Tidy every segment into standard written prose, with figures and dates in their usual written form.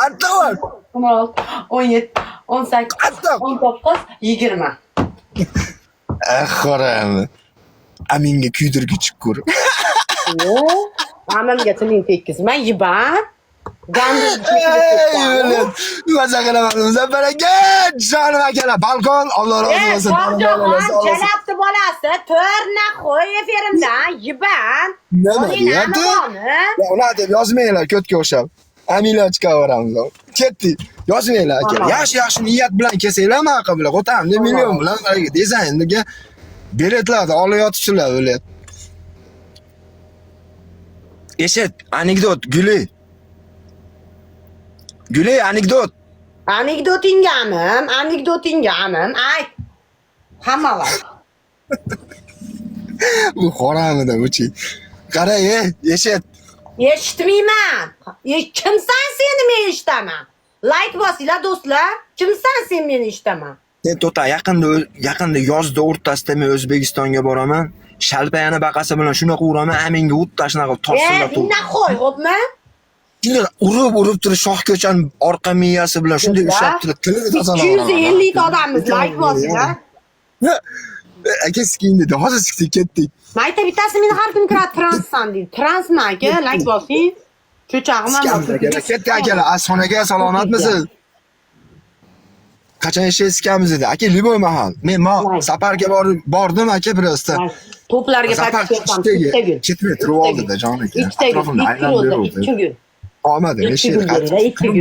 Qattiq bo'l. 16, 17, 18, Qattiq. 19, 20. Xo'ram. Aminga kuydirgich ko'r. Amamga tiling tekkizma, yiban. Maza qilaman. Muzaffar aka, jonim akalar, balkon, Alloh rozi bo'lsin. Jalabdi bolasi, to'rna qo'y efirimdan, yiban. Nima deyapti? Ular deb yozmanglar ko'tga o'xshab. Aminlar chiqaveramiz. Ketdik. Yozmanglar aka. Yaxshi niyat bilan kelsanglar ma'qul bilan o'tamni million bilan dizaynga biletlarni olayotibsizlar bilet. Eshit, anekdot Guli. Guli anekdot. Anekdotingami? Ayt. Hammalar. Bu xoramida buchi. Qara, eshit. Eshitmayman. Kimsan seni men eshitaman? Like bosinglar do'stlar. Kimsan sen meni eshitaman? Sen to'ta yaqinda yozda o'rtasida men O'zbekistonga boraman. Shalpayani baqasi bilan shunaqa uraman, aminga o'tda shunaqa to'rsillab turib. Nima qo'y, xo'pmi? Urib turib shohko'chani orqa miyasi bilan shunday ushlab turib tilini tozalab. 250 ta odammiz, like bosinglar. Aka skindi, hozir chiqdik ketdik. Mayta bittasi meni har kuni kiradi transsan deydi. Transmi aka, like bosing. Cho'chag'im ham. Ketdik akalar, Asxonaga salomatmisiz? Qachon ishlaysiz dedi. Aka, liboy mahal. Men safarga bordim aka birozda. To'plarga patkayapman. Ketmay turib oldi-da jonika. 2 kun. Olmadi, meshir qattiq. 2 kun.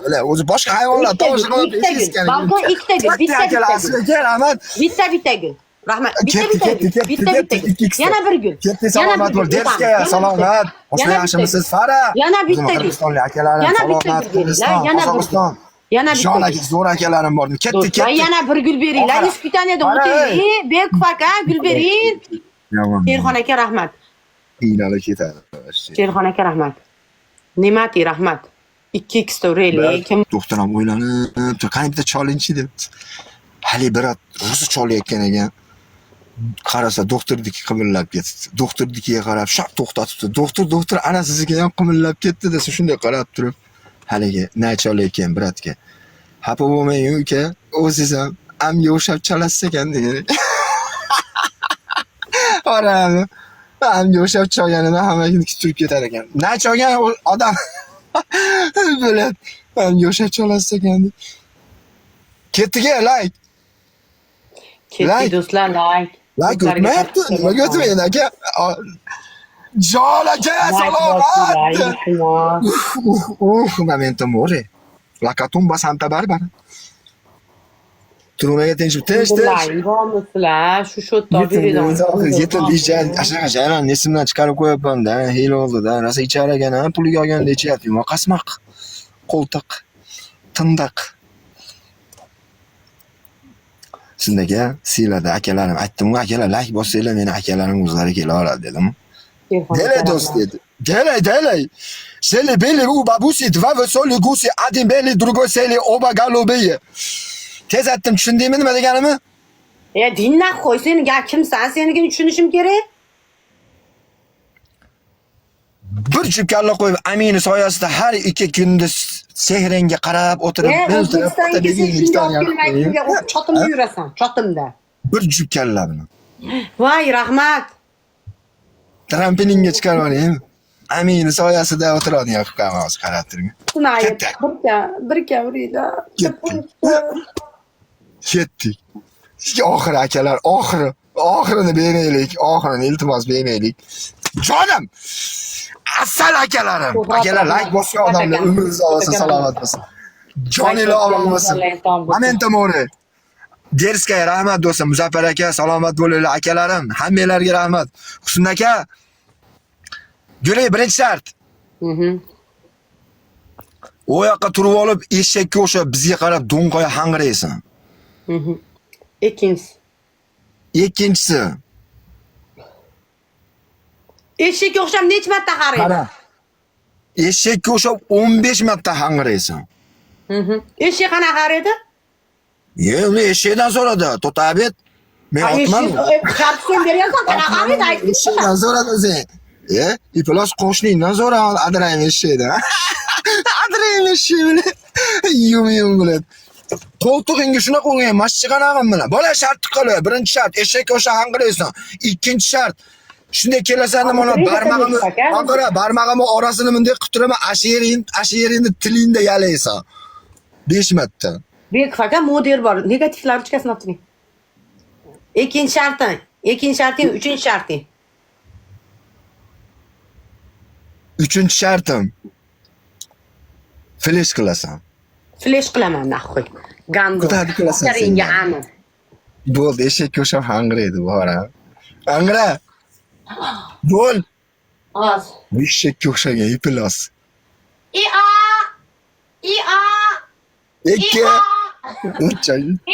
Bilar, o'zi boshqa hayvonlar tovushi qilib ishlayotgan. Balkon 2 kun. Bitta rahmat. Bitta kun. Rahmat. Bitta kun. Yana bir kun. Ketdi, salomat bo'l. Derskaya salomat. O'sha yaxshimisiz, Fara? Yana bitta kun. Qirg'izistonlik akalarim salomat. Qozog'iston. Yana bitta. Jon aka, zo'r akalarim bor. Ketdi. Yana bir gul beringlar. Ispitaniyada o'tiring. Bekuf aka, gul bering. Sherxon aka rahmat. Qiynalib ketadi. Sherxon aka rahmat. Ne'mati rahmat. 2x to'raylik. Kim doktor ham o'ylanib, qani bitta cholinchi deb. Hali birat rosa cholayotgan ekan. Qarasa doktorniki qimillab ketdi. Doktornikiga qarab shaq to'xtatibdi. Doktor ana sizga ham qimillab ketdi desa shunday qarab turib, haligi na cholayotgan biratga. Xafa bo'lmang uka, o'zingiz ham amga o'xshab chalasiz ekan dedi. Orami. Amga o'xshab cholganidan hammaga turib ketar ekan. Na cholgan odam biladi. Amga o'xshab chalasiz ekan. Ketdiga like. ketdi do'stlar, like. Like o'tmayapti. Nimaga o'tmaydi aka? Jon aka, salomat. Momento more. La catumba Santa Barbara. Turmaga tinch. Sizlar shu shotda beradi. Yetildicha, ashanaqa jarang esimdan chiqarib qo'yapman-da. Hil oldi-da. Rosa ichar ekan, puliga olganda ichyapti. Qasmoq, qo'ltiq, tindiq. Sizlarga silada akalarim aytdim, akalar like bossanglar meni akalarim o'zlari kela oladi dedim. Delay do'st dedi. Delay. Seli beli u babusi dva vsoli gusi один beli другой seli oba голубые. Tez aytdim, tushundingmi nima deganimni? Dindan qo'y, sen kimsan? Senigini tushunishim kerak. Bir jup kalla qo'yib, Amini soyasida har 2 kunda sehranga qarab o'tirib, chotimda yurasan, chotimda. Bir jup kalla bilan. Voy, rahmat. Trampolinga chiqarib oling. Amini soyasida o'tiradigan qilib qo'yamiz, qarab turing. Birga uriydi. Ketdik. Oxiri akalar, oxirini bermaylik, oxirini iltimos bermaylik. Jonim! Asal akalarim. Akalar like bosgan odamlar umringiz olsin, salomat bo'lsin. Joninglar omon bo'lsin. Momento more. Derskaya rahmat do'stim, Muzaffar aka, salomat bo'linglar akalarim. Hammanglarga rahmat. Husn aka. Guli birinchi shart. O yoqqa turib olib, eshakka o'xshab bizga qarab do'nqoya hangiraysan. Ikkinchisi. Eshakka o'xshab necha marta qaraydi? Eshakka o'xshab 15 marta hangiraysan. Eshak qanaqa qaraydi? Uni eshakdan so'radi, to'tabet. Men otman. Kartson bergansan, qanaqa qaraydi? Eshakdan so'radi sen. Iplos qo'shningdan so'ra adiraymi eshakdan. Qandiraymiz shuni. Yum bo'ladi. Qo'ltig'ingga shuna qo'ygan, mashchiqanag'im bilan. Bola shart qilib, birinchi shart eshak o'sha hanqiraysan. Ikkinchi shart shunday kelasan mana barmog'imni, qara, barmog'imni orasini bunday qilib turaman, asheringni tilingda yalaysan. 5 marta. Bek fakat model bor. Negativlarni chiqasin optining. Ikkinchi sharting, uchinchi sharting. Uchinchi shartim. Flash qilasan. Flash qilaman naxoy. Gando. Ko'tarib qilasan. Sharinga anu. Bo'ldi, eshakka o'sha hanqiraydi, bora. Hanqira. Bo'l. Oz. Eshakka o'xshagan iplos. Ia! Ia! Ikki. Uch.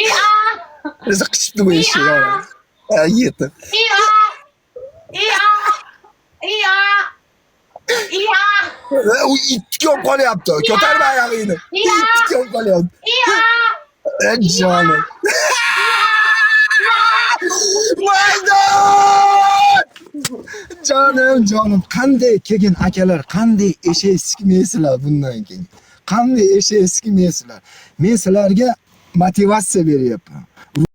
Ia! Bizni qichibdi bu eshak. Yetdi. Ia! Ia! Ia! Ia! U itga olib qolyapti. Ko'tarma oyog'ingni. Itga olib qolyapti. Ia! Jonim. Maydon! Jonim, qanday kelgan akalar, qanday eshak sikmaysizlar bundan keyin. Qanday eshak sikmaysizlar. Men sizlarga motivatsiya beryapman.